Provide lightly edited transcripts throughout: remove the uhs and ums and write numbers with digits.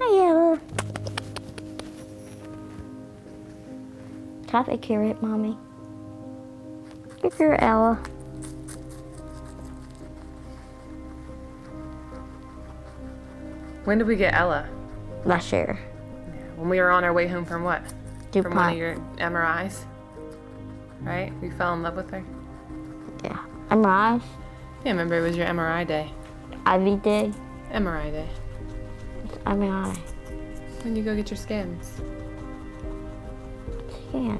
Hi, Ella. Have a carrot, Mommy. Here, Ella. When did we get Ella? Last year. When we were on our way home from what? DuPont. From one of your MRIs? Right? We fell in love with her? Yeah. MRIs. Yeah, remember it was your MRI day. IV day. MRI day. It's MRI. When you go get your scans. Yeah.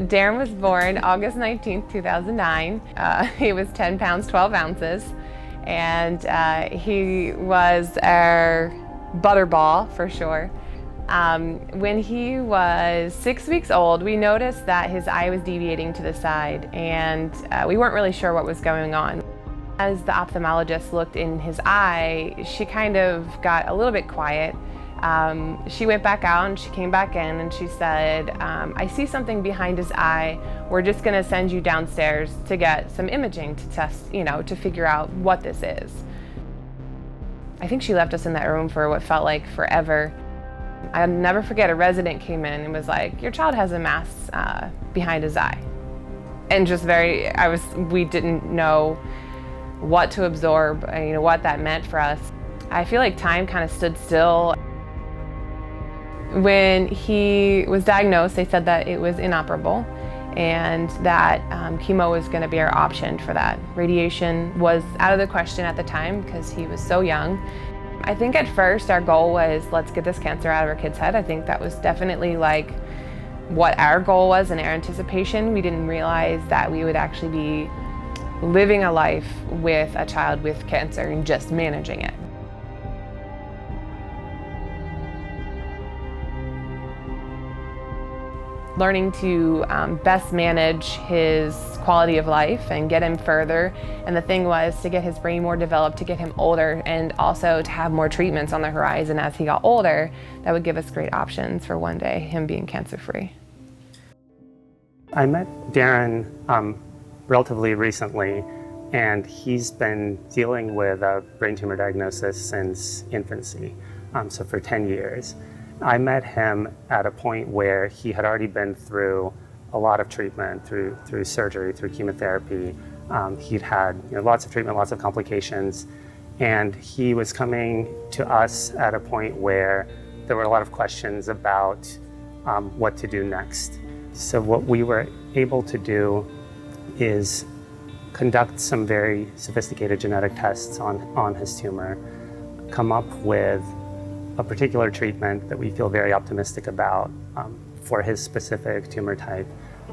Darren was born August 19th, 2009. He was 10 pounds, 12 ounces. And he was our butterball for sure. When he was 6 weeks old, we noticed that his eye was deviating to the side, and we weren't really sure what was going on. As the ophthalmologist looked in his eye, she kind of got a little bit quiet. She went back out and she came back in and she said, I see something behind his eye. We're just gonna send you downstairs to get some imaging to test, to figure out what this is. I think she left us in that room for what felt like forever. I'll never forget, a resident came in and was like, your child has a mass behind his eye. And just we didn't know what to absorb, what that meant for us. I feel like time kind of stood still. When he was diagnosed, they said that it was inoperable and that chemo was going to be our option for that. Radiation was out of the question at the time because he was so young. I think at first our goal was, let's get this cancer out of our kid's head. I think that was definitely like what our goal was and our anticipation. We didn't realize that we would actually be living a life with a child with cancer and just managing it. Learning to best manage his quality of life and get him further. And the thing was to get his brain more developed, to get him older, and also to have more treatments on the horizon as he got older that would give us great options for one day him being cancer-free. I met Darren relatively recently, and he's been dealing with a brain tumor diagnosis since infancy, so for 10 years. I met him at a point where he had already been through a lot of treatment, through surgery, through chemotherapy. He'd had lots of treatment, lots of complications, and he was coming to us at a point where there were a lot of questions about what to do next. So what we were able to do is conduct some very sophisticated genetic tests on his tumor, come up with a particular treatment that we feel very optimistic about for his specific tumor type,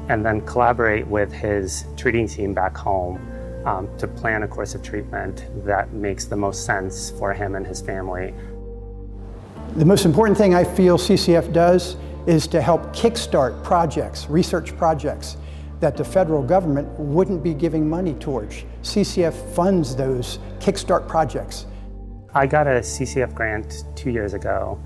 and then collaborate with his treating team back home to plan a course of treatment that makes the most sense for him and his family. The most important thing I feel CCF does is to help kickstart projects, research projects, that the federal government wouldn't be giving money towards. CCF funds those kickstart projects. I got a CCF grant 2 years ago,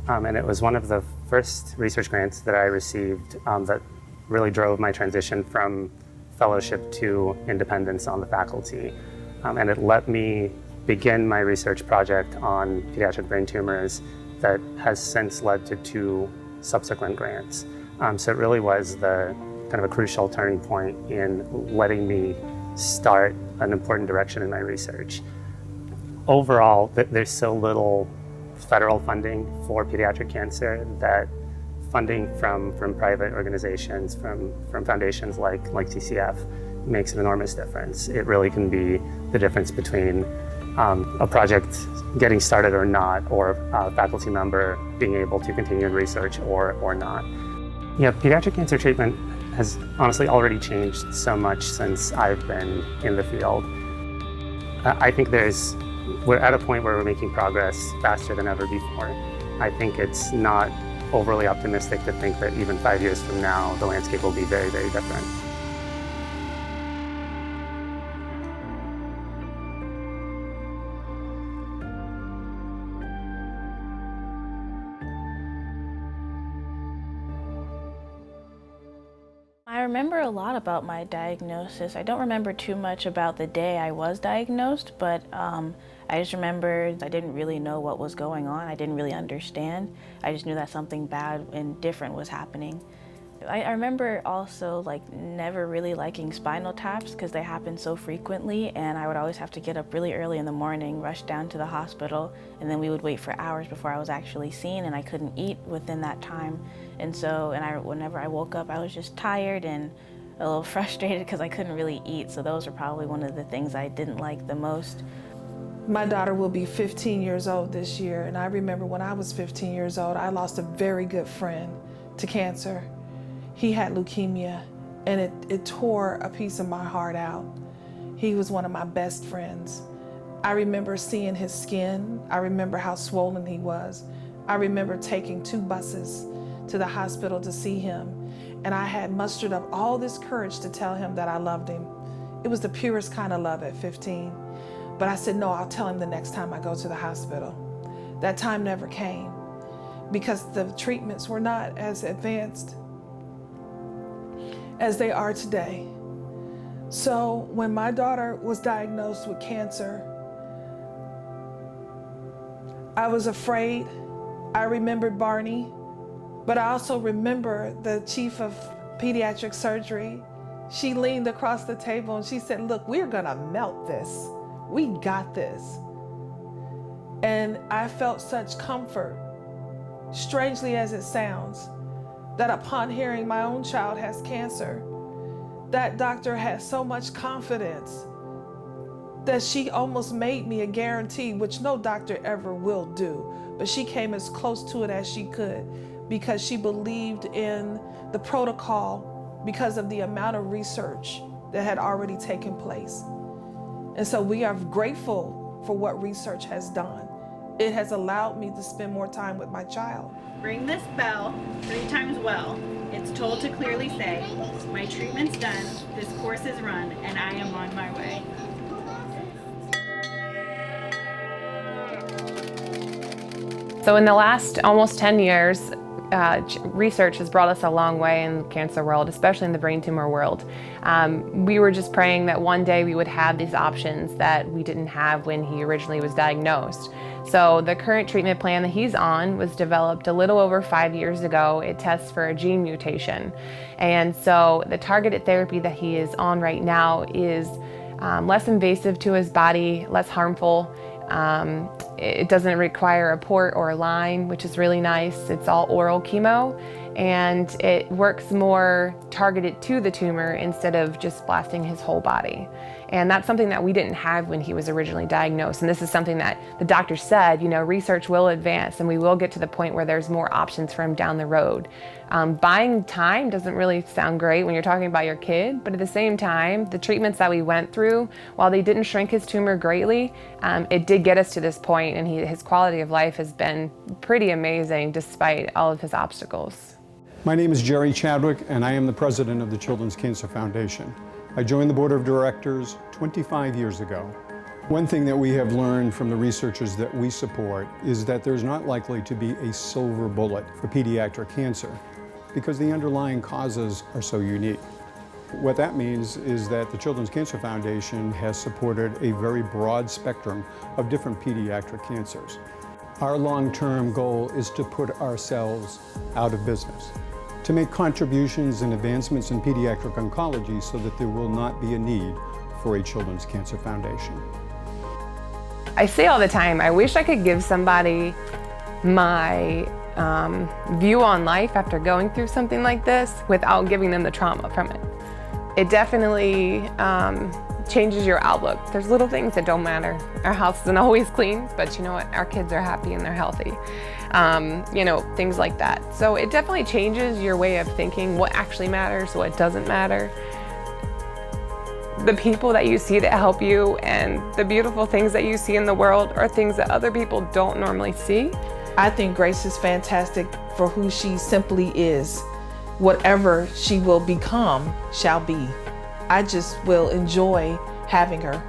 and it was one of the first research grants that I received that really drove my transition from fellowship to independence on the faculty. And it let me begin my research project on pediatric brain tumors that has since led to 2 subsequent grants. So it really was the kind of a crucial turning point in letting me start an important direction in my research. Overall, there's so little federal funding for pediatric cancer that funding from private organizations, from foundations like CCF, makes an enormous difference. It really can be the difference between a project getting started or not, or a faculty member being able to continue in research or not. Yeah, pediatric cancer treatment has honestly already changed so much since I've been in the field. I think we're at a point where we're making progress faster than ever before. I think it's not overly optimistic to think that even 5 years from now, the landscape will be very, very different. My remember a lot about my diagnosis. I don't remember too much about the day I was diagnosed, but I just remember I didn't really know what was going on. I didn't really understand. I just knew that something bad and different was happening. I remember also never really liking spinal taps because they happen so frequently, and I would always have to get up really early in the morning, rush down to the hospital, and then we would wait for hours before I was actually seen, and I couldn't eat within that time. And whenever I woke up, I was just tired and a little frustrated because I couldn't really eat. So those are probably one of the things I didn't like the most. My daughter will be 15 years old this year, and I remember when I was 15 years old, I lost a very good friend to cancer. He had leukemia, and it tore a piece of my heart out. He was one of my best friends. I remember seeing his skin. I remember how swollen he was. I remember taking 2 buses to the hospital to see him, and I had mustered up all this courage to tell him that I loved him. It was the purest kind of love at 15. But I said, no, I'll tell him the next time I go to the hospital. That time never came because the treatments were not as advanced as they are today. So when my daughter was diagnosed with cancer, I was afraid. I remembered Barney, but I also remember the chief of pediatric surgery. She leaned across the table and she said, look, we're gonna melt this. We got this. And I felt such comfort, strangely as it sounds, that upon hearing my own child has cancer, that doctor has so much confidence that she almost made me a guarantee, which no doctor ever will do, but she came as close to it as she could because she believed in the protocol because of the amount of research that had already taken place. And so we are grateful for what research has done. It has allowed me to spend more time with my child. Ring this bell 3 times well. It's told to clearly say, my treatment's done, this course is run, and I am on my way. So in the last almost 10 years, research has brought us a long way in the cancer world, especially in the brain tumor world. We were just praying that one day we would have these options that we didn't have when he originally was diagnosed. So the current treatment plan that he's on was developed a little over 5 years ago. It tests for a gene mutation. And so the targeted therapy that he is on right now is less invasive to his body, less harmful. It doesn't require a port or a line, which is really nice. It's all oral chemo, and it works more targeted to the tumor instead of just blasting his whole body. And that's something that we didn't have when he was originally diagnosed. And this is something that the doctor said, research will advance and we will get to the point where there's more options for him down the road. Buying time doesn't really sound great when you're talking about your kid, but at the same time, the treatments that we went through, while they didn't shrink his tumor greatly, it did get us to this point, and his quality of life has been pretty amazing despite all of his obstacles. My name is Jerry Chadwick, and I am the president of the Children's Cancer Foundation. I joined the board of directors 25 years ago. One thing that we have learned from the researchers that we support is that there's not likely to be a silver bullet for pediatric cancer because the underlying causes are so unique. What that means is that the Children's Cancer Foundation has supported a very broad spectrum of different pediatric cancers. Our long-term goal is to put ourselves out of business, to make contributions and advancements in pediatric oncology so that there will not be a need for a Children's Cancer Foundation. I say all the time, I wish I could give somebody my view on life after going through something like this without giving them the trauma from it. It definitely changes your outlook. There's little things that don't matter. Our house isn't always clean, but you know what? Our kids are happy and they're healthy. Things like that. So it definitely changes your way of thinking what actually matters, what doesn't matter. The people that you see that help you and the beautiful things that you see in the world are things that other people don't normally see. I think Grace is fantastic for who she simply is. Whatever she will become shall be. I just will enjoy having her.